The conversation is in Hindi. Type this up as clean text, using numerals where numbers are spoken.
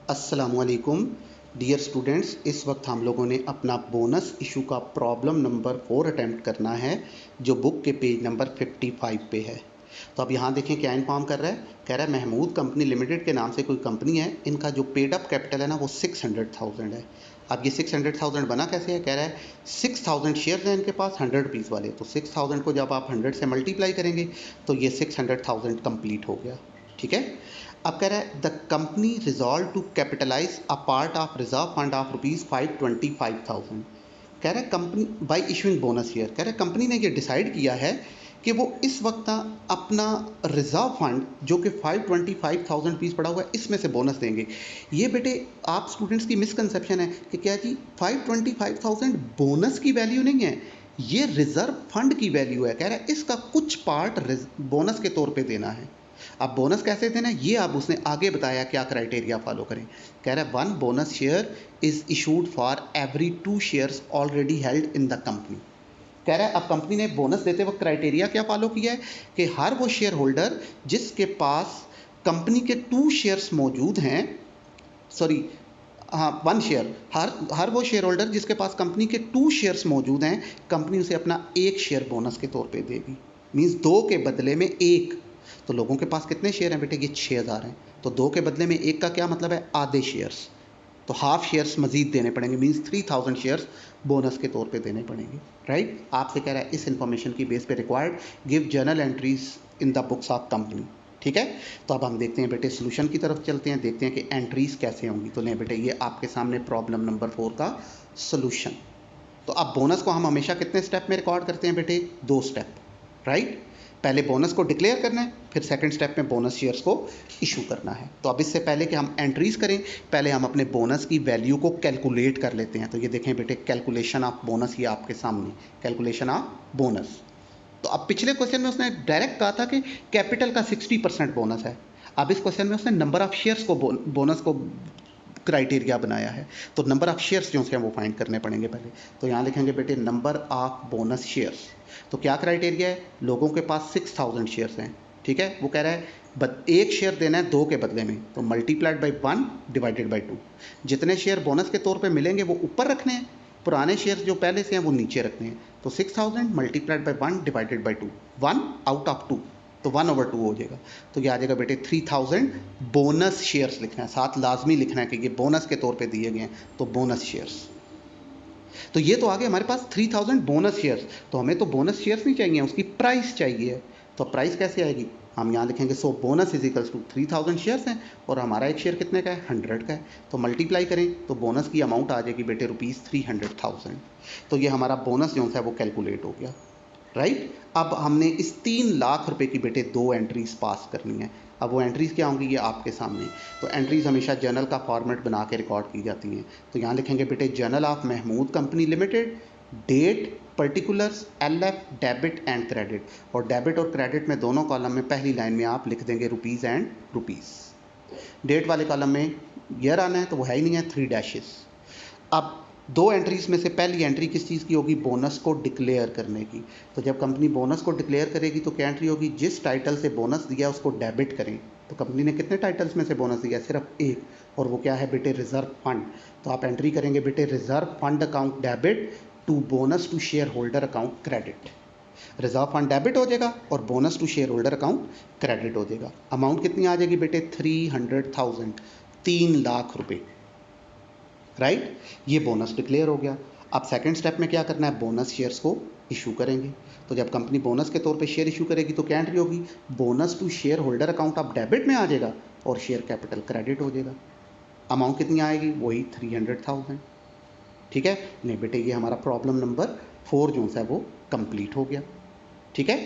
अस्सलामुअलैकुम डियर स्टूडेंट्स। इस वक्त हम लोगों ने अपना बोनस इशू का प्रॉब्लम नंबर 4 अटैम्प्ट करना है, जो बुक के पेज नंबर 55 पे है। तो अब यहाँ देखें क्या इन्फॉर्म कर रहा है। कह रहा है महमूद कंपनी लिमिटेड के नाम से कोई कंपनी है, इनका जो पेड अप कैपिटल है ना वो 600,000 है। अब ये 600,000 बना कैसे है। कह रहा है 6,000 शेयर्स हैं इनके पास 100 रुपीज़ वाले। तो 6,000 को जब आप 100 से मल्टीप्लाई करेंगे तो ये 600,000 कंप्लीट हो गया। ठीक है। अब कह रहा है the company resolve to capitalize a part of reserve fund of ₹525,000। कह रहा है company by issuing bonus year. कह रहा है कंपनी ने ये डिसाइड किया है कि वो इस वक्त अपना रिजर्व फंड जो कि 525,000 रुपीज़ पड़ा हुआ है इसमें से बोनस देंगे। ये बेटे आप स्टूडेंट्स की मिसकंसेप्शन है कि क्या जी 525,000 बोनस की वैल्यू नहीं है, ये रिजर्व फंड की वैल्यू है। कह रहा है इसका कुछ पार्ट बोनस के तौर पे देना है। अब बोनस कैसे देना है ये अब उसने आगे बताया क्या क्राइटेरिया फॉलो करें। कह रहा है 1 bonus share is issued for every 2 shares already held in the company. कह रहा है अब कंपनी ने बोनस देते वक्त क्राइटेरिया क्या फॉलो किया है कि हर वो शेयर होल्डर जिसके पास कंपनी के 2 शेयर्स मौजूद हैं, सॉरी हाँ 1 शेयर, हर वो शेयर होल्डर जिसके पास कंपनी के 2 शेयर्स मौजूद हैं, कंपनी उसे अपना 1 शेयर बोनस के तौर पे देगी। मींस 2 के बदले में 1। तो लोगों के पास कितने शेयर हैं बेटे, ये 6,000 हैं। तो 2 के बदले में 1 का क्या मतलब है, आधे शेयर्स। तो हाफ शेयर्स मजीद देने पड़ेंगे, मींस 3,000 शेयर्स बोनस के तौर पे देने पड़ेंगे। राइट। आपसे कह रहा है इस इंफॉर्मेशन की बेस पे required give journal entries in the books of company. ठीक है। तो अब हम देखते हैं बेटे सोल्यूशन की तरफ चलते हैं, देखते हैं कि एंट्रीज कैसे होंगी। तो लें बेटे ये आपके सामने प्रॉब्लम नंबर 4 का सोल्यूशन। तो अब बोनस को हम हमेशा कितने स्टेप में रिकॉर्ड करते हैं बेटे, 2 स्टेप। राइट। पहले बोनस को डिक्लेयर करना है, फिर सेकंड स्टेप में बोनस शेयर्स को इशू करना है। तो अब इससे पहले कि हम एंट्रीज करें, पहले हम अपने बोनस की वैल्यू को कैलकुलेट कर लेते हैं। तो ये देखें बेटे कैलकुलेशन ऑफ बोनस, ये आपके सामने कैलकुलेशन ऑफ बोनस। तो अब पिछले क्वेश्चन में उसने डायरेक्ट कहा था कि कैपिटल का 60% बोनस है। अब इस क्वेश्चन में उसने नंबर ऑफ शेयर्स को बोनस को क्राइटेरिया बनाया है। तो नंबर ऑफ शेयर्स जो हैं वो फाइंड करने पड़ेंगे पहले। तो यहाँ लिखेंगे बेटे नंबर ऑफ बोनस शेयर्स। तो क्या क्राइटेरिया है, लोगों के पास 6,000 शेयर्स हैं। ठीक है। वो कह रहा है एक शेयर देना है 2 के बदले में, तो मल्टीप्लाइड बाई 1 डिवाइडेड बाई 2। जितने शेयर बोनस के तौर पे मिलेंगे वो ऊपर रखने हैं, पुराने शेयर्स जो पहले से हैं वो नीचे रखने हैं। तो 6,000 multiplied by 1 divided by 2, 1 out of 2, तो 1/2 हो जाएगा। तो ये आ जाएगा बेटे 3,000 बोनस शेयर्स लिखना है, साथ लाजमी लिखना है कि ये बोनस के तौर पे दिए गए हैं, तो बोनस शेयर्स। तो ये तो आगे हमारे पास 3,000 बोनस शेयर्स। तो हमें तो बोनस शेयर्स नहीं चाहिए, उसकी प्राइस चाहिए। तो प्राइस कैसे आएगी, हम यहाँ लिखेंगे so bonus is equals to 3,000 shares हैं और हमारा एक शेयर कितने का है, 100 का है। तो मल्टीप्लाई करें तो बोनस की अमाउंट आ जाएगी बेटे ₹300,000। तो ये हमारा बोनस जो है वो कैलकुलेट हो गया। राइट। अब हमने इस 3 लाख रुपए की बेटे 2 एंट्रीज पास करनी है। अब वो एंट्रीज क्या होंगी, ये आपके सामने। तो एंट्रीज हमेशा जर्नल का फॉर्मेट बना के रिकॉर्ड की जाती हैं। तो यहाँ लिखेंगे बेटे journal of Mahmood company limited, date, particulars, LF, debit and credit. और डेबिट और क्रेडिट में दोनों कॉलम में पहली लाइन में आप लिख देंगे रुपीज़ एंड रुपीज़। डेट वाले कॉलम में ईयर आना है तो वो है ही नहीं है, 3 डैशेस। अब 2 एंट्रीज में से पहली एंट्री किस चीज़ की होगी, बोनस को डिक्लेयर करने की। तो जब कंपनी बोनस को डिक्लेयर करेगी तो क्या एंट्री होगी, जिस टाइटल से बोनस दिया उसको डेबिट करें। तो कंपनी ने कितने टाइटल्स में से बोनस दिया, सिर्फ एक, और वो क्या है बेटे, रिजर्व फंड। तो आप एंट्री करेंगे बेटे reserve fund account debit to bonus to share holder account credit. Reserve fund debit हो जाएगा और bonus to share holder account credit हो जाएगा। अमाउंट कितनी आ जाएगी बेटे, 300,000, 3 लाख रुपए। राइट। ये बोनस डिक्लेयर हो गया। अब सेकंड स्टेप में क्या करना है, बोनस शेयर्स को इशू करेंगे। तो जब कंपनी बोनस के तौर पे शेयर इशू करेगी तो क्या एंट्री होगी, bonus to share holder account of debit में आ जाएगा और शेयर कैपिटल क्रेडिट हो जाएगा। अमाउंट कितनी आएगी, वही 300,000। ठीक है। नहीं बेटे ये हमारा प्रॉब्लम नंबर 4 जो है वो कंप्लीट हो गया। ठीक है।